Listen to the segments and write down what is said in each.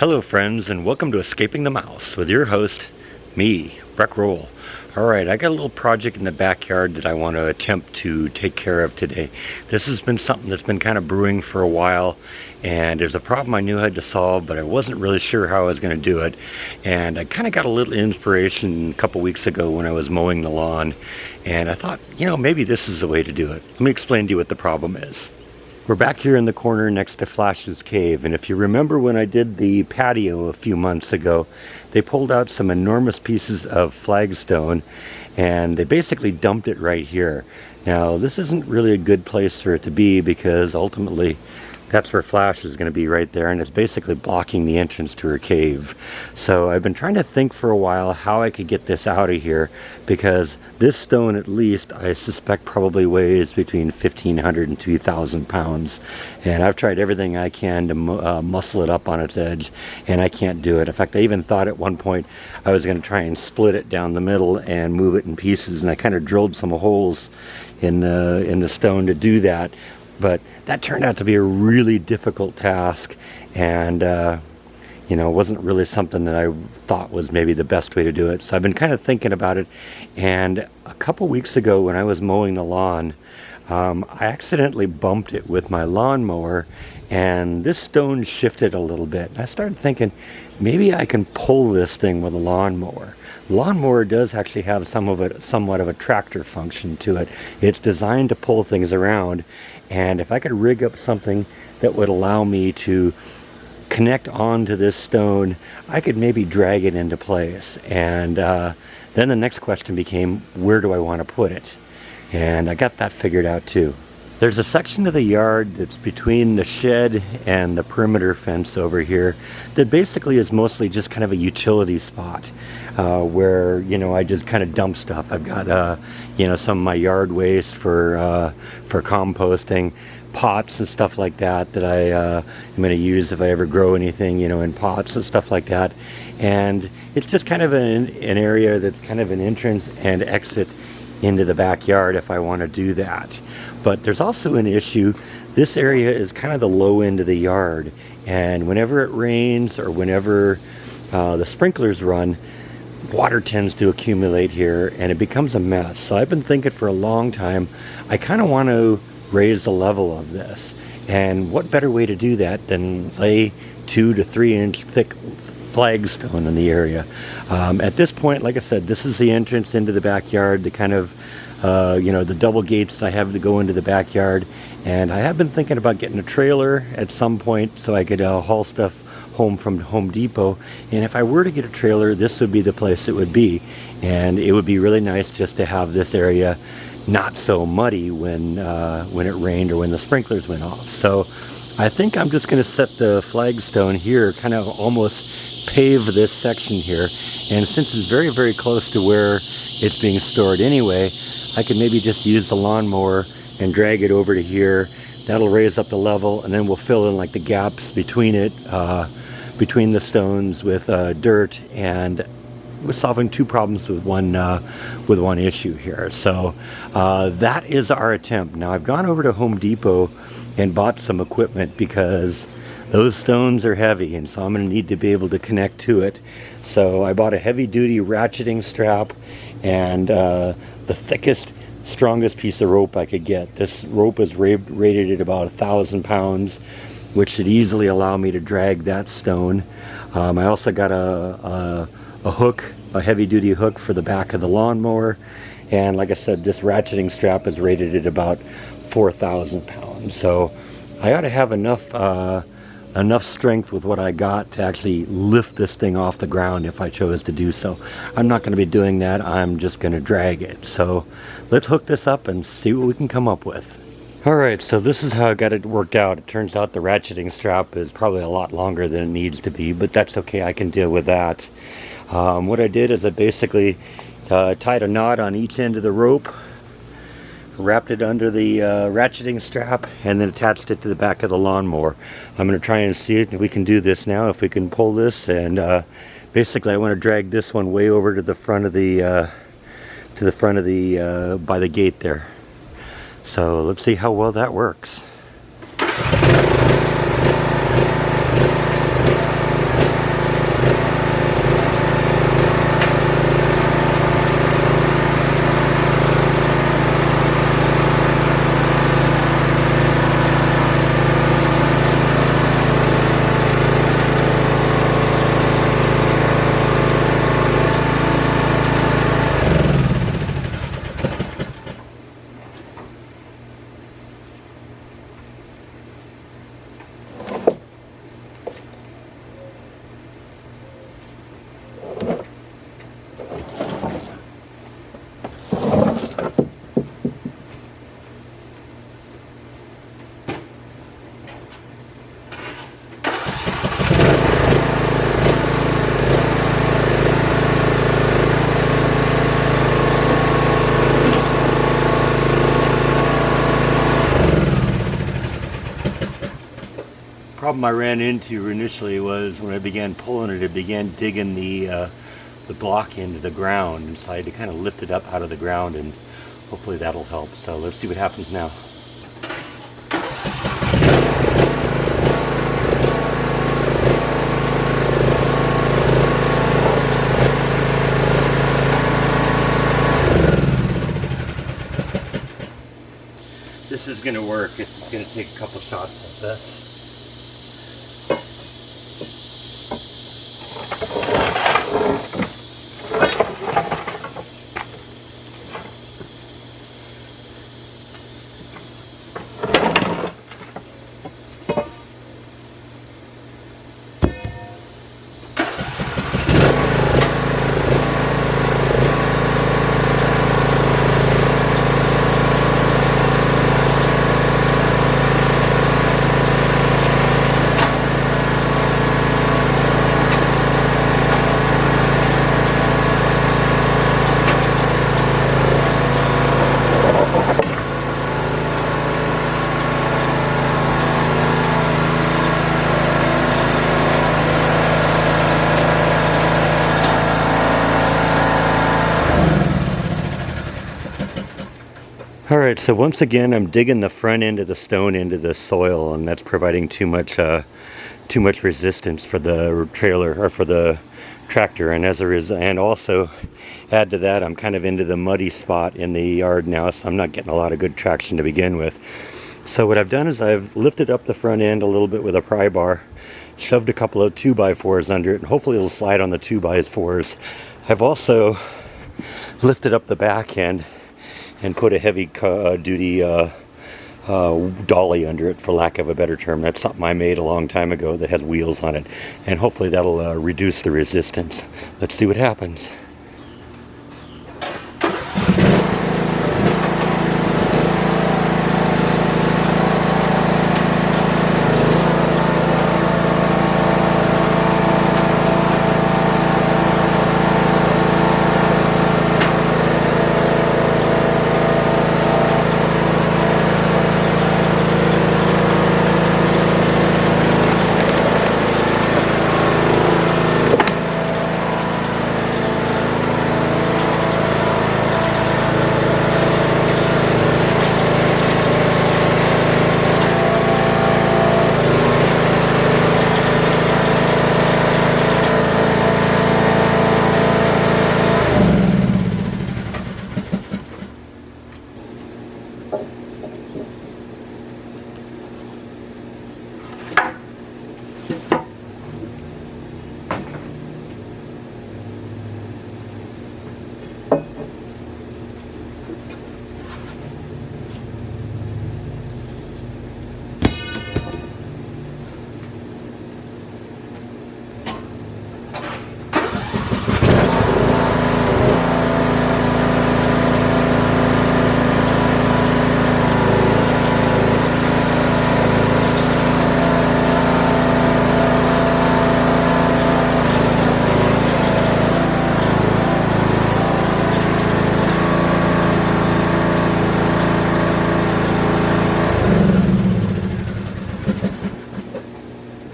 Hello friends, and welcome to Escaping the Mouse with your host, me, Breck Roll. Alright, I got a little project in the backyard that I want to attempt to take care of today. This has been something that's been kind of brewing for a while, and there's a problem I knew I had to solve, but I wasn't really sure how I was going to do it. And I kind of got a little inspiration a couple weeks ago when I was mowing the lawn, and I thought, maybe this is the way to do it. Let me explain to you what the problem is. We're back here in the corner next to Flash's Cave, and if you remember when I did the patio a few months ago, they pulled out some enormous pieces of flagstone and they basically dumped it right here. Now this isn't really a good place for it to be because ultimately that's where Flash is going to be, right there, and it's basically blocking the entrance to her cave. So I've been trying to think for a while how I could get this out of here, because this stone, at least, I suspect probably weighs between 1,500 and 2,000 pounds. And I've tried everything I can to muscle it up on its edge, and I can't do it. In fact, I even thought at one point I was going to try and split it down the middle and move it in pieces, and I kind of drilled some holes in the stone to do that. But that turned out to be a really difficult task, and wasn't really something that I thought was maybe the best way to do it. So I've been kind of thinking about it, and a couple weeks ago when I was mowing the lawn, I accidentally bumped it with my lawnmower, and this stone shifted a little bit. And I started thinking, maybe I can pull this thing with a lawnmower. Lawnmower does actually have somewhat of a tractor function to it. It's designed to pull things around, and if I could rig up something that would allow me to connect onto this stone, I could maybe drag it into place. And then the next question became, where do I want to put it? And I got that figured out too. There's a section of the yard that's between the shed and the perimeter fence over here that basically is mostly just kind of a utility spot where I just kind of dump stuff. I've got some of my yard waste for composting, pots and stuff like that I am going to use if I ever grow anything in pots and stuff like that. And it's just kind of an area that's kind of an entrance and exit into the backyard if I want to do that. But there's also an issue. This area is kind of the low end of the yard, and whenever it rains or whenever the sprinklers run, water tends to accumulate here and it becomes a mess. So I've been thinking for a long time, I kind of want to raise the level of this, and what better way to do that than lay 2 to 3 inch thick flagstone in the area. At this point, like I said, this is the entrance into the backyard, the kind of the double gates I have to go into the backyard. And I have been thinking about getting a trailer at some point so I could haul stuff home from Home Depot. And if I were to get a trailer, this would be the place it would be. And it would be really nice just to have this area not so muddy when it rained or when the sprinklers went off. So I think I'm just going to set the flagstone here, kind of almost pave this section here. And since it's very, very close to where it's being stored anyway, I could maybe just use the lawnmower and drag it over to here. That'll raise up the level, and then we'll fill in like the gaps between it, between the stones with dirt, and we're solving 2 problems with one issue here. So that is our attempt. Now I've gone over to Home Depot and bought some equipment because those stones are heavy, and so I'm going to need to be able to connect to it. So I bought a heavy-duty ratcheting strap and the thickest, strongest piece of rope I could get. This rope is rated at about 1,000 pounds, which should easily allow me to drag that stone. I also got a hook, a heavy-duty hook for the back of the lawnmower, and like I said, this ratcheting strap is rated at about 4,000 pounds. So I ought to have enough strength with what I got to actually lift this thing off the ground if I chose to do so. I'm not going to be doing that. I'm just going to drag it. So let's hook this up and see what we can come up with. Alright, so this is how I got it worked out. It turns out the ratcheting strap is probably a lot longer than it needs to be, but that's okay. I can deal with that. What I did is I basically tied a knot on each end of the rope, wrapped it under the ratcheting strap, and then attached it to the back of the lawnmower. I'm going to try and see if we can do this now, if we can pull this, and basically I want to drag this one way over to the front of the by the gate there. So let's see how well that works. problem I ran into initially was when I began pulling it, it began digging the block into the ground, and so I had to kind of lift it up out of the ground, and hopefully that'll help. So let's see what happens now. This is going to work. It's going to take a couple shots like this. Alright, so once again I'm digging the front end of the stone into the soil, and that's providing too much resistance for the trailer, or for the tractor, and and also add to that, I'm kind of into the muddy spot in the yard now, so I'm not getting a lot of good traction to begin with. So what I've done is I've lifted up the front end a little bit with a pry bar, shoved a couple of 2x4s under it, and hopefully it'll slide on the 2x4s. I've also lifted up the back end and put a heavy duty dolly under it, for lack of a better term. That's something I made a long time ago that has wheels on it, and hopefully that'll reduce the resistance. Let's see what happens.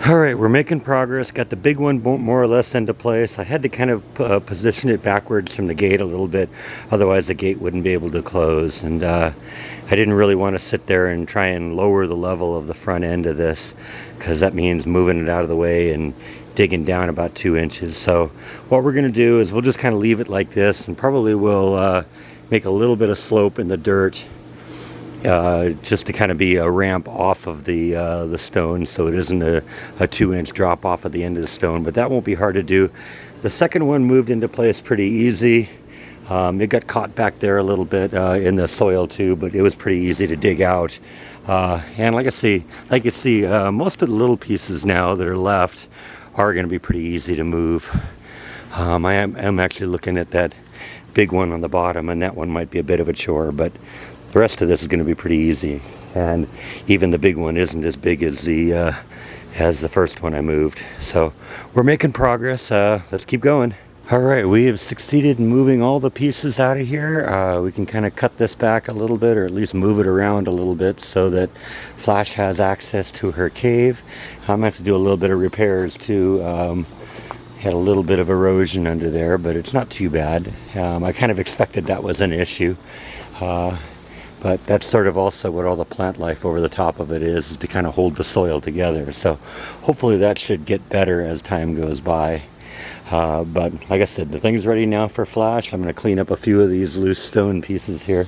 Alright, we're making progress. Got the big one more or less into place. I had to kind of position it backwards from the gate a little bit, otherwise the gate wouldn't be able to close. And I didn't really want to sit there and try and lower the level of the front end of this, because that means moving it out of the way and digging down about 2 inches. So what we're going to do is we'll just kind of leave it like this, and probably we'll make a little bit of slope in the dirt, just to kind of be a ramp off of the stone, so it isn't a 2-inch drop off at the end of the stone. But that won't be hard to do. The second one moved into place pretty easy. It got caught back there a little bit in the soil too, but it was pretty easy to dig out. And like you see, most of the little pieces now that are left are going to be pretty easy to move. I am actually looking at that big one on the bottom, and that one might be a bit of a chore, but the rest of this is going to be pretty easy. And even the big one isn't as big as the first one I moved. So we're making progress. Let's keep going. Alright, we have succeeded in moving all the pieces out of here. We can kind of cut this back a little bit, or at least move it around a little bit so that Flash has access to her cave. I'm going to have to do a little bit of repairs too. Had a little bit of erosion under there, but it's not too bad. I kind of expected that was an issue. But that's sort of also what all the plant life over the top of it is to kind of hold the soil together. So hopefully that should get better as time goes by. But like I said, the thing's ready now for Flash. I'm going to clean up a few of these loose stone pieces here.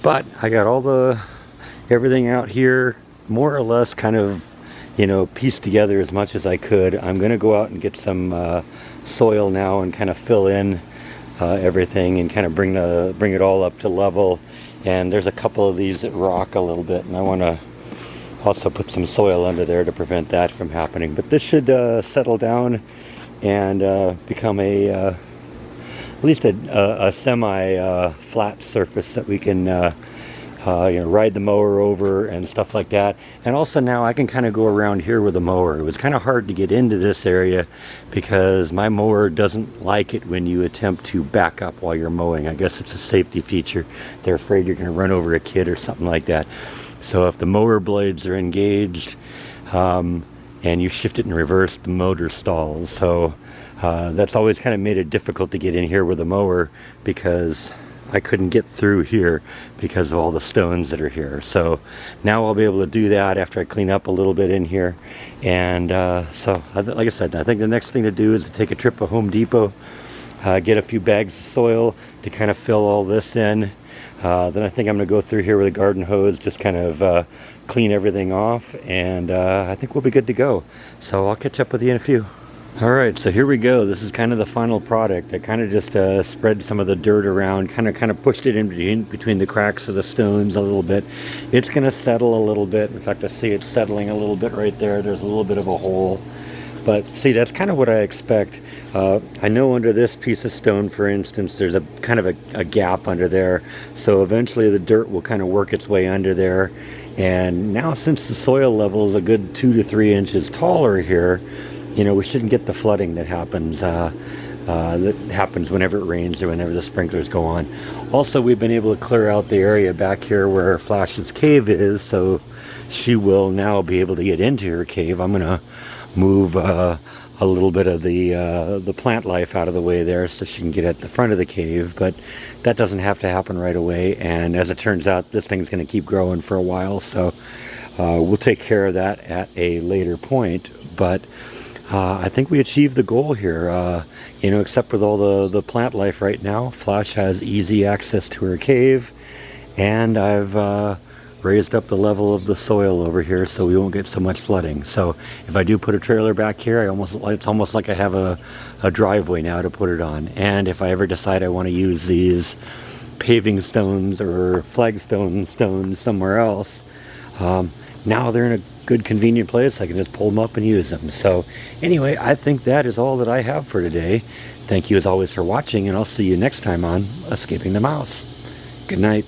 But I got everything out here more or less kind of, you know, pieced together as much as I could. I'm going to go out and get some soil now and kind of fill in everything and kind of bring it all up to level. And there's a couple of these that rock a little bit, and I want to also put some soil under there to prevent that from happening. But this should settle down and become at least a semi-flat surface that we can ride the mower over and stuff like that. And also now I can kind of go around here with the mower. It was kind of hard to get into this area because my mower doesn't like it when you attempt to back up while you're mowing. I guess it's a safety feature. They're afraid you're going to run over a kid or something like that. So if the mower blades are engaged, and you shift it in reverse, the motor stalls. So that's always kind of made it difficult to get in here with a mower because I couldn't get through here because of all the stones that are here. So now I'll be able to do that after I clean up a little bit in here. And so like I said, I think the next thing to do is to take a trip to Home Depot, get a few bags of soil to kind of fill all this in. Then I think I'm going to go through here with a garden hose, just kind of clean everything off, and I think we'll be good to go. So I'll catch up with you in a few. Alright, so here we go. This is kind of the final product. I kind of just spread some of the dirt around, kind of pushed it in between the cracks of the stones a little bit. It's going to settle a little bit. In fact, I see it settling a little bit right there. There's a little bit of a hole. But see, that's kind of what I expect. I know under this piece of stone, for instance, there's a kind of a gap under there. So eventually the dirt will kind of work its way under there. And now since the soil level is a good 2 to 3 inches taller here, you know, we shouldn't get the flooding that happens whenever it rains or whenever the sprinklers go on. Also, we've been able to clear out the area back here where Flash's cave is, so she will now be able to get into her cave. I'm going to move a little bit of the plant life out of the way there so she can get at the front of the cave, but that doesn't have to happen right away. And as it turns out, this thing's going to keep growing for a while, so we'll take care of that at a later point. But I think we achieved the goal here. You know, except with all the plant life right now, Flash has easy access to her cave, and I've raised up the level of the soil over here so we won't get so much flooding. So if I do put a trailer back here, it's almost like I have a driveway now to put it on. And if I ever decide I want to use these paving stones or flagstone stones somewhere else, now they're in a good convenient place. I can just pull them up and use them. So anyway, I think that is all that I have for today. Thank you as always for watching, and I'll see you next time on Escaping the Mouse. Good night.